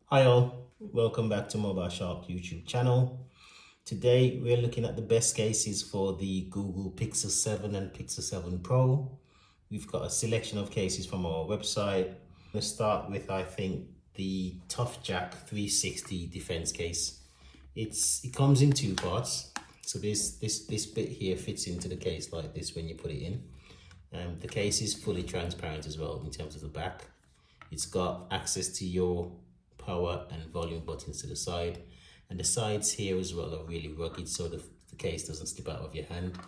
Hi all, welcome back to Mobile Shark YouTube channel. Today we're looking at the best cases for the Google Pixel 7 and Pixel 7 Pro. We've got a selection of cases from our website. Let's start with, I think, the ToughJAK 360 defense case. It comes in two parts. So this bit here fits into the case like this when you put it in. The case is fully transparent as well in terms of the back. It's got access to your power and volume buttons to the side, and the sides here as well are really rugged, so the case doesn't slip out of your hand.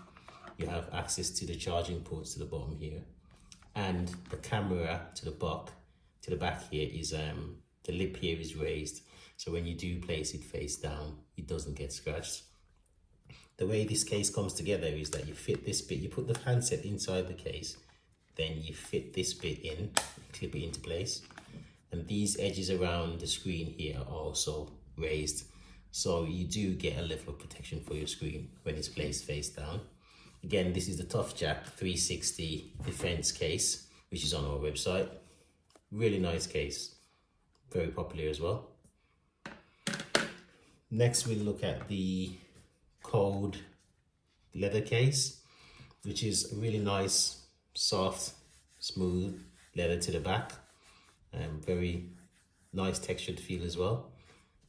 You have access to the charging ports to the bottom here, and the camera to the back here is the lip here is raised, so when you do place it face down, it doesn't get scratched. The way this case comes together is that you fit this bit, you put the handset inside the case, then you fit this bit in, clip it into place, and these edges around the screen here are also raised, so you do get a level of protection for your screen when it's placed face down. Again, this is the ToughJAK 360 defense case, which is on our website. Really nice case, very popular as well. Next we'll look at the Code leather case, which is a really nice, soft, smooth leather to the back, and very nice textured feel as well.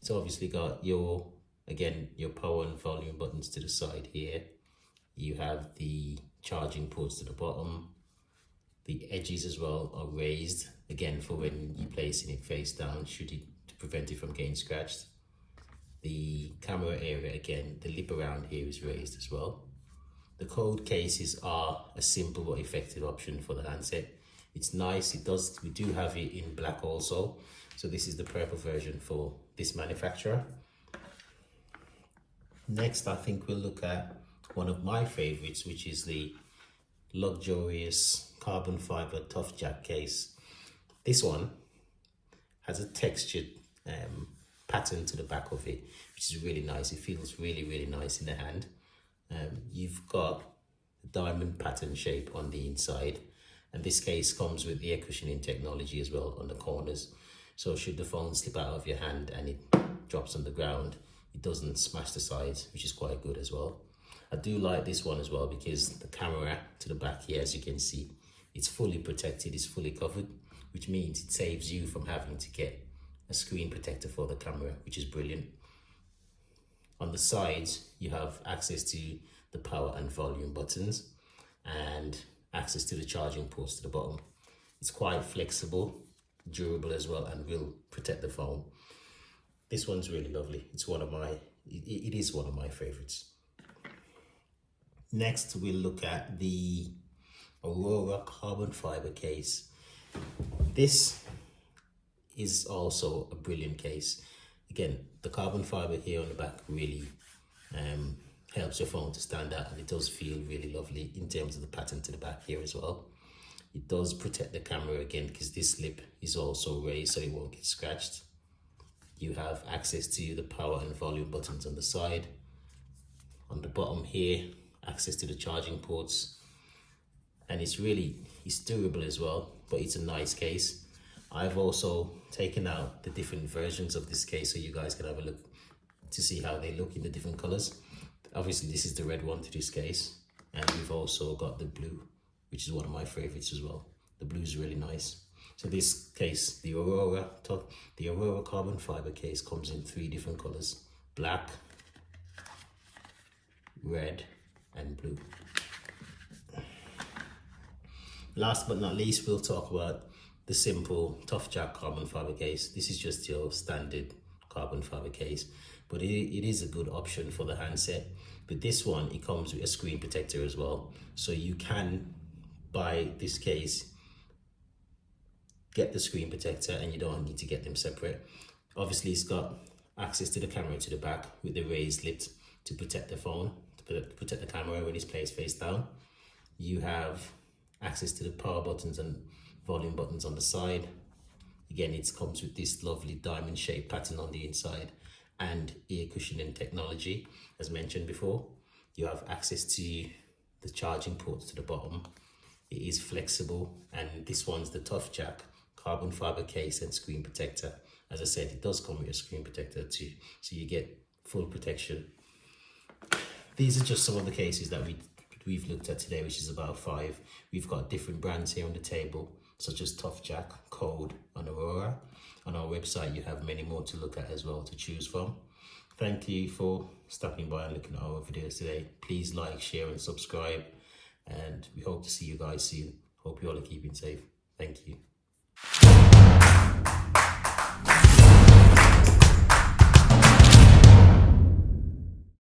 It's obviously got your power and volume buttons to the side here. You have the charging ports to the bottom. The edges as well are raised, again for when you're placing it face down, to prevent it from getting scratched. The camera area, again, the lip around here is raised as well. The Code cases are a simple but effective option for the handset. It's nice, we do have it in black also. So this is the purple version for this manufacturer. Next, I think we'll look at one of my favorites, which is the luxurious carbon fiber ToughJAK case. This one has a textured pattern to the back of it, which is really nice. It feels really nice in the hand. You've got a diamond pattern shape on the inside, and this case comes with air cushioning technology as well on the corners, so should the phone slip out of your hand and it drops on the ground, it doesn't smash the sides, which is quite good as well. I do like this one as well because the camera to the back here, as you can see, it's fully protected, it's fully covered, which means it saves you from having to get a screen protector for the camera, which is brilliant. On the sides, you have access to the power and volume buttons and access to the charging ports to the bottom. It's quite flexible, durable as well, and will protect the phone. This one's really lovely. It is one of my favorites. Next, we'll look at the Aurora carbon fiber case. This is also a brilliant case. Again, the carbon fiber here on the back really helps your phone to stand out, and it does feel really lovely in terms of the pattern to the back here as well. It does protect the camera again because this lip is also raised so it won't get scratched. You have access to the power and volume buttons on the side. On the bottom here, access to the charging ports, and it's durable as well, but it's a nice case. I've also taken out the different versions of this case so you guys can have a look to see how they look in the different colors. Obviously this is the red one to this case, and we've also got the blue, which is one of my favorites as well. The blue is really nice. So this case, the Aurora carbon fiber case, comes in 3 different colors: black, red, and blue. Last but not least, we'll talk about the simple ToughJAK carbon fiber case. This is just your standard carbon fiber case, but it is a good option for the handset. But this one, it comes with a screen protector as well, so you can buy this case, get the screen protector, and you don't need to get them separate. Obviously it's got access to the camera to the back with the raised lip to protect the phone, to protect the camera when it's placed face down. You have access to the power buttons and volume buttons on the side. Again, it comes with this lovely diamond shaped pattern on the inside and ear cushioning technology, as mentioned before. You have access to the charging ports to the bottom. It is flexible, and this one's the ToughJAK carbon fiber case and screen protector, As I said, it does come with a screen protector too, so you get full protection. These are just some of the cases that we've looked at today, which is about 5. We've got different brands here on the table, such as ToughJAK, Code, and Aurora. On our website, you have many more to look at as well to choose from. Thank you for stopping by and looking at our videos today. Please like, share, and subscribe. And we hope to see you guys soon. Hope you all are keeping safe. Thank you.